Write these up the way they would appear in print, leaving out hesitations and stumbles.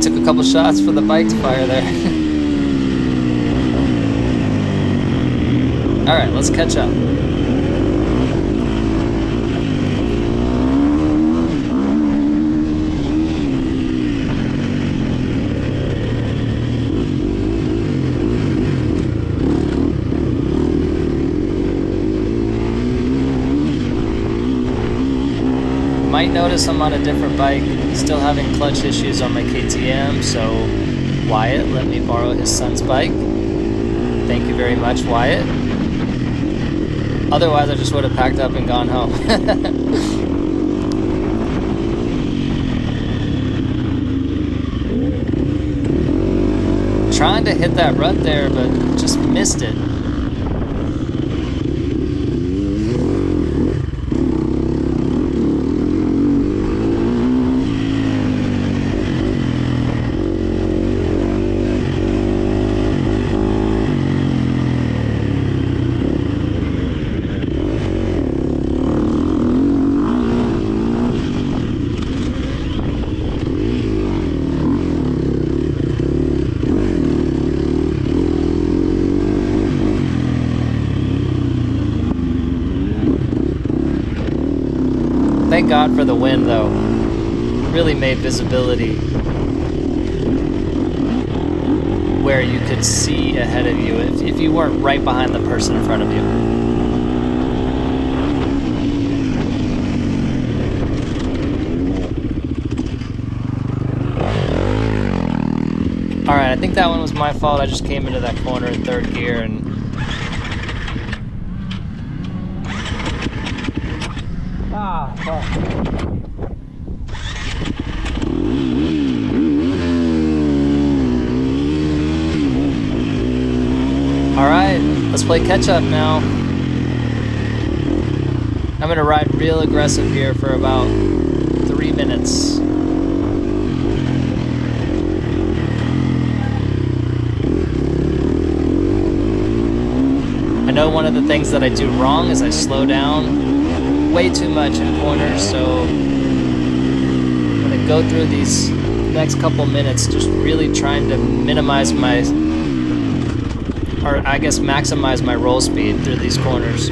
took a couple shots for the bike to fire there. Alright, let's catch up. Might notice I'm on a different bike, still having clutch issues on my KTM, so Wyatt let me borrow his son's bike. Thank you very much, Wyatt. Otherwise, I just would have packed up and gone home. Trying to hit that rut there, but just missed it. Thank God for the wind, though. Really made visibility where you could see ahead of you if you weren't right behind the person in front of you. Alright, I think that one was my fault. I just came into that corner in third gear and Alright, let's play catch up now. I'm gonna ride real aggressive here for about 3 minutes. I know one of the things that I do wrong is I slow down way too much in corners, so I'm gonna go through these next couple minutes just really trying to minimize my, or I guess maximize my roll speed through these corners.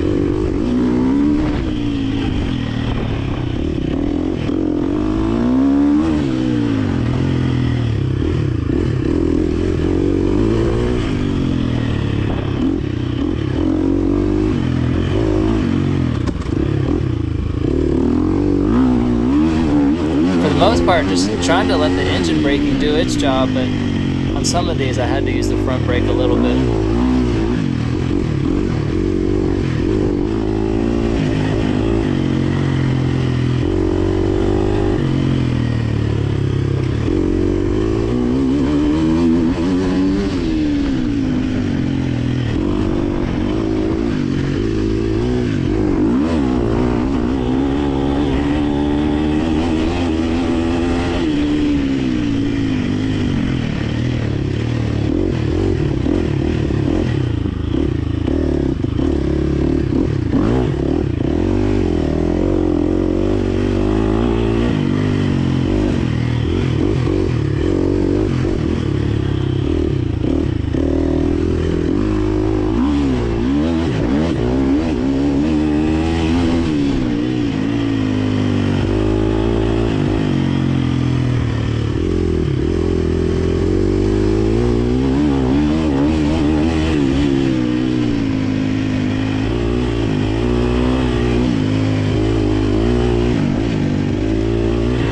Most part, just trying to let the engine braking do its job, but on some of these I had to use the front brake a little bit.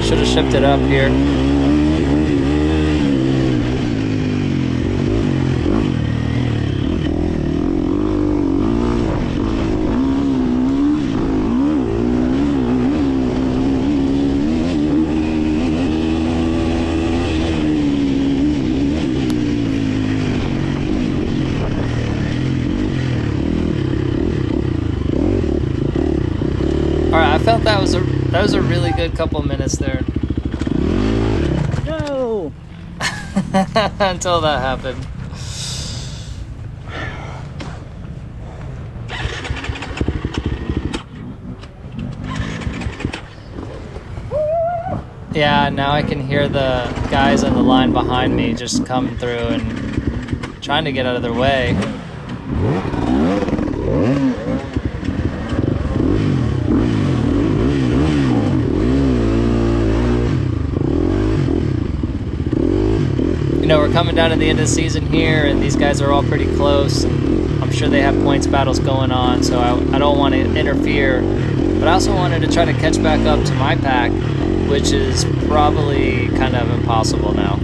Should have shifted up here. All right, I felt that was a really good couple minutes there. No. Until that happened. Yeah, now I can hear the guys on the line behind me just coming through and trying to get out of their way. You know, we're coming down to the end of the season here, and these guys are all pretty close, and I'm sure they have points battles going on, so I don't want to interfere. But I also wanted to try to catch back up to my pack, which is probably kind of impossible now.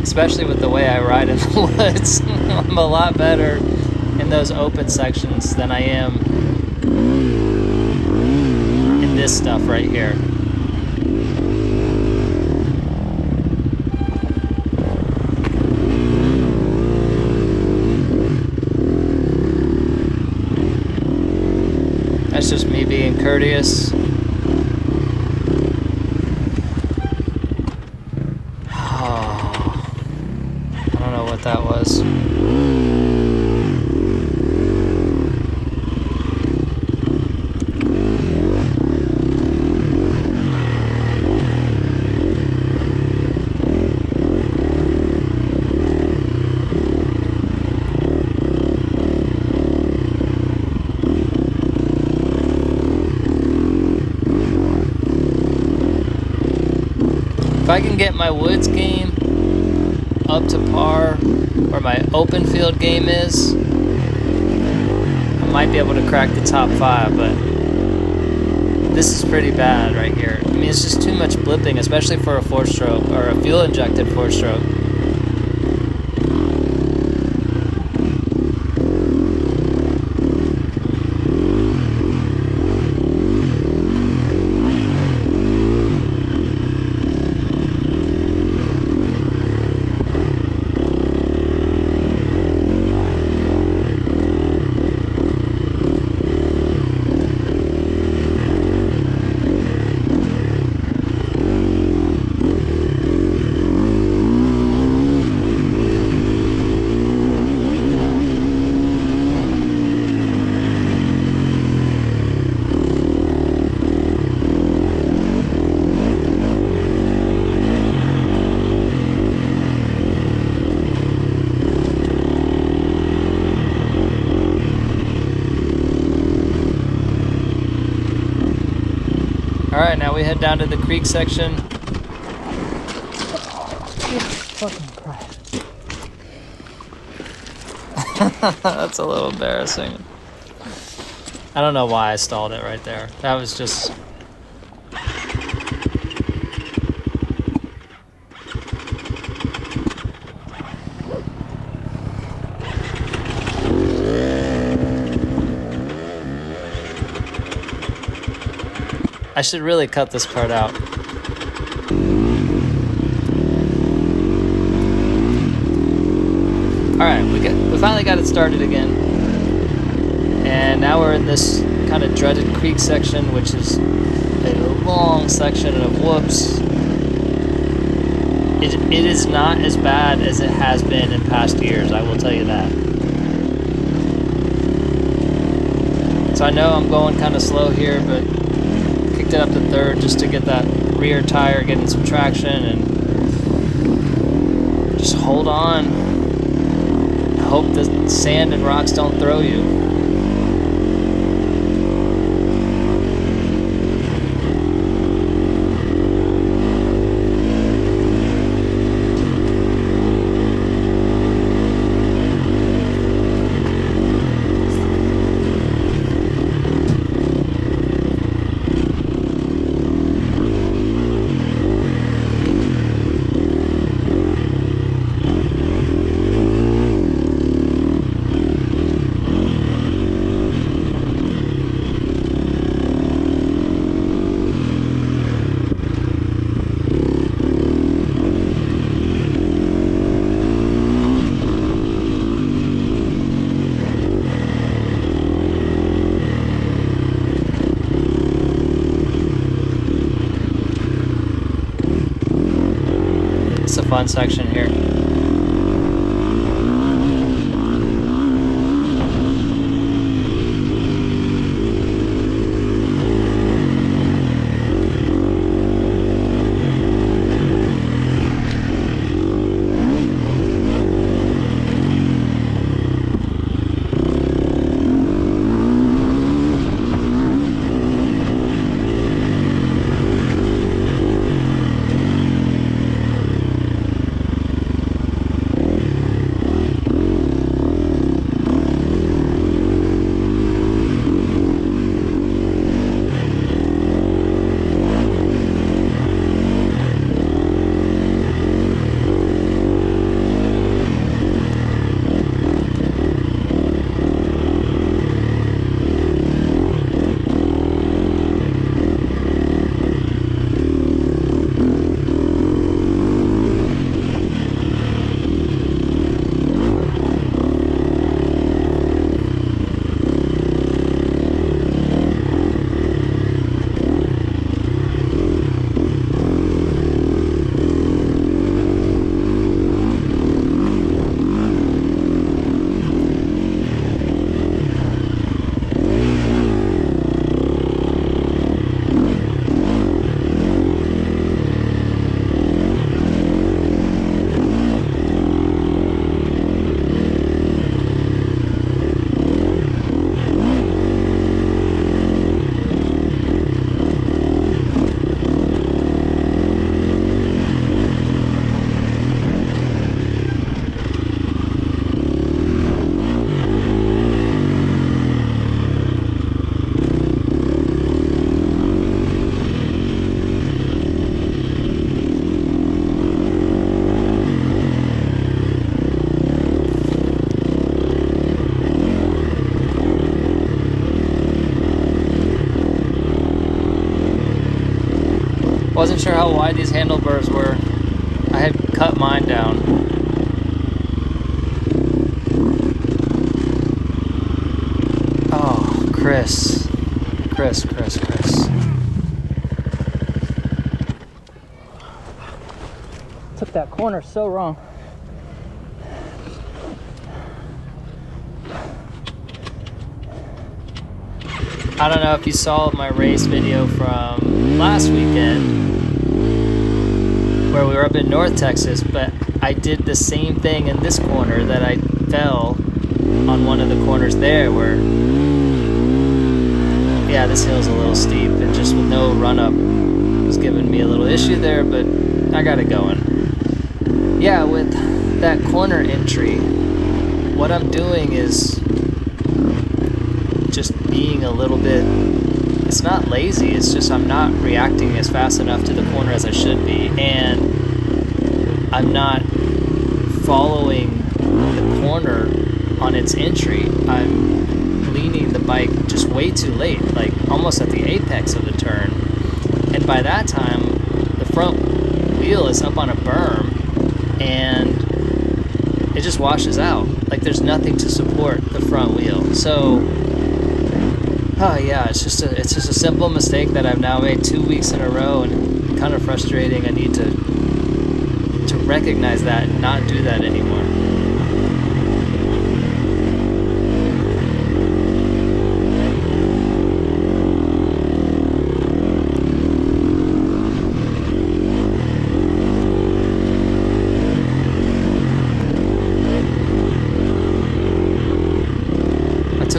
Especially with the way I ride in the woods. I'm a lot better in those open sections than I am in this stuff right here. That's just me being courteous. Oh, I don't know what that was. If I can get my woods game up to par where my open field game is, I might be able to crack the top 5, but this is pretty bad right here. I mean, it's just too much blipping, especially for a 4-stroke or a fuel injected 4-stroke. Alright, now we head down to the creek section. Fucking Christ. That's a little embarrassing. I don't know why I stalled it right there. That was just... I should really cut this part out. Alright, we finally got it started again. And now we're in this kind of dreaded creek section, which is a long section of whoops. It is not as bad as it has been in past years, I will tell you that. So I know I'm going kind of slow here, but kicked it up to 3rd just to get that rear tire getting some traction and just hold on. Hope the sand and rocks don't throw you. It's a fun section here. Wasn't sure how wide these handlebars were. I had cut mine down. Oh, Chris. Took that corner so wrong. I don't know if you saw my race video from last weekend where we were up in North Texas, but I did the same thing in this corner that I fell on one of the corners there where, yeah, this hill's a little steep and just with no run up was giving me a little issue there, but I got it going. Yeah, with that corner entry, what I'm doing is just being a little bit, it's not lazy, it's just I'm not reacting as fast enough to the corner as I should be, and I'm not following the corner on its entry. I'm leaning the bike just way too late, like almost at the apex of the turn, and by that time the front wheel is up on a berm and it just washes out. Like there's nothing to support the front wheel. So oh yeah, it's just a simple mistake that I've now made 2 weeks in a row, and kind of frustrating. I need to recognize that and not do that anymore.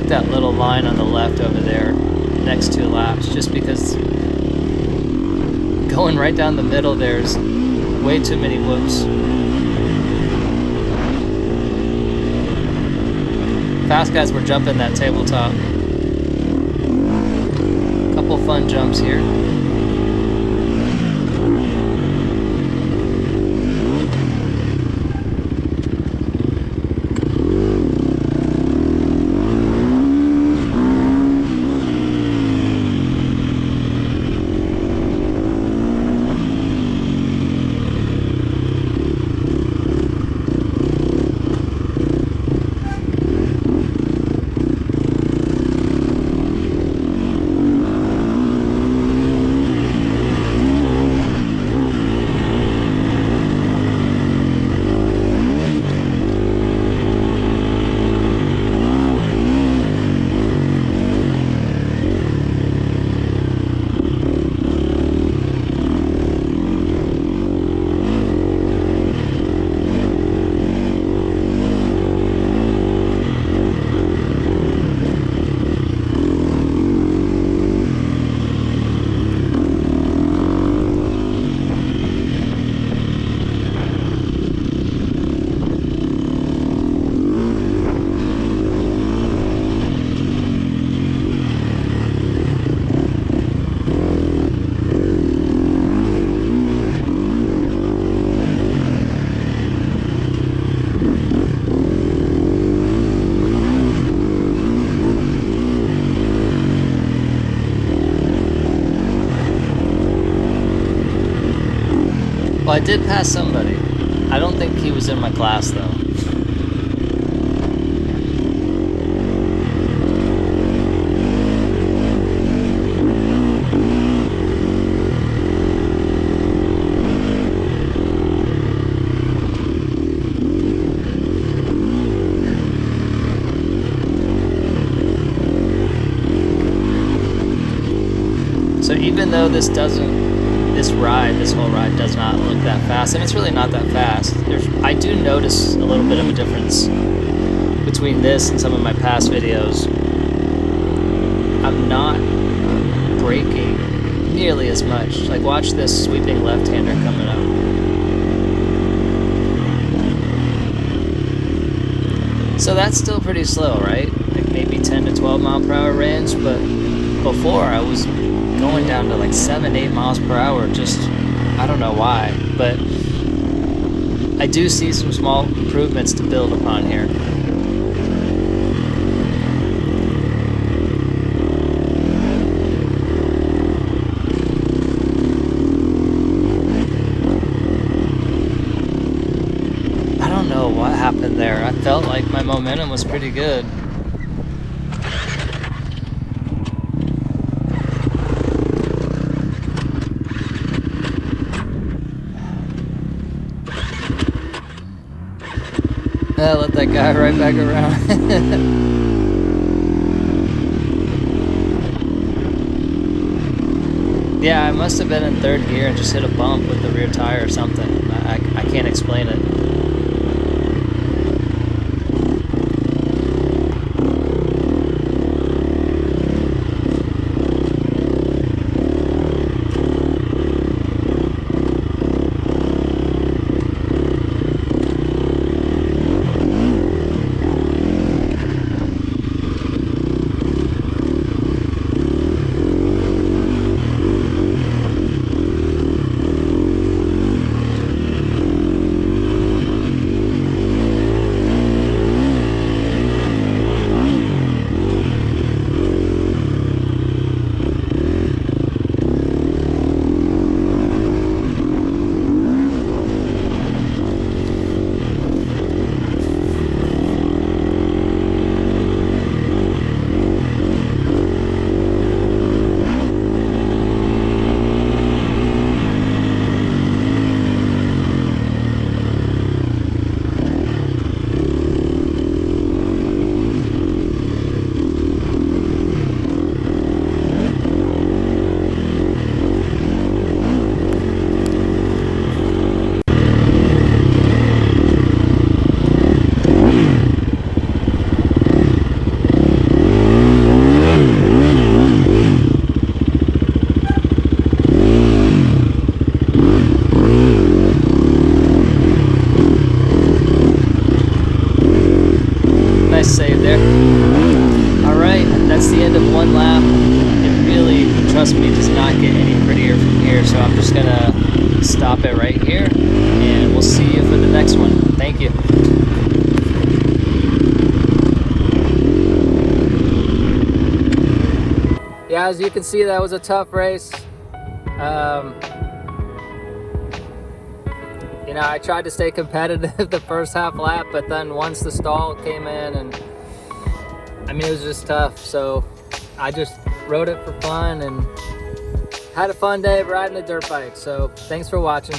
That little line on the left over there, next 2 laps, just because going right down the middle there's way too many whoops. Fast guys were jumping that tabletop. Couple fun jumps here. Well, I did pass somebody. I don't think he was in my class though. So even though this whole ride does not look that fast, and it's really not that fast, I do notice a little bit of a difference between this and some of my past videos. I'm not braking nearly as much. Like watch this sweeping left-hander coming up. So that's still pretty slow, right? Like maybe 10 to 12 mile per hour range, but before I was going down to like 7-8 miles per hour. Just I don't know why, but I do see some small improvements to build upon here. my momentum was pretty good. Let that guy right back around. Yeah, I must have been in third gear and just hit a bump with the rear tire or something. I can't explain it. Nice save there. Alright, that's the end of one lap. It really, trust me, does not get any prettier from here, so I'm just gonna stop it right here, and we'll see you for the next one. Thank you. Yeah, as you can see, that was a tough race. You know, I tried to stay competitive the first half lap, but then once the stall came in, and I mean, it was just tough. So I just rode it for fun and had a fun day of riding a dirt bike. So thanks for watching.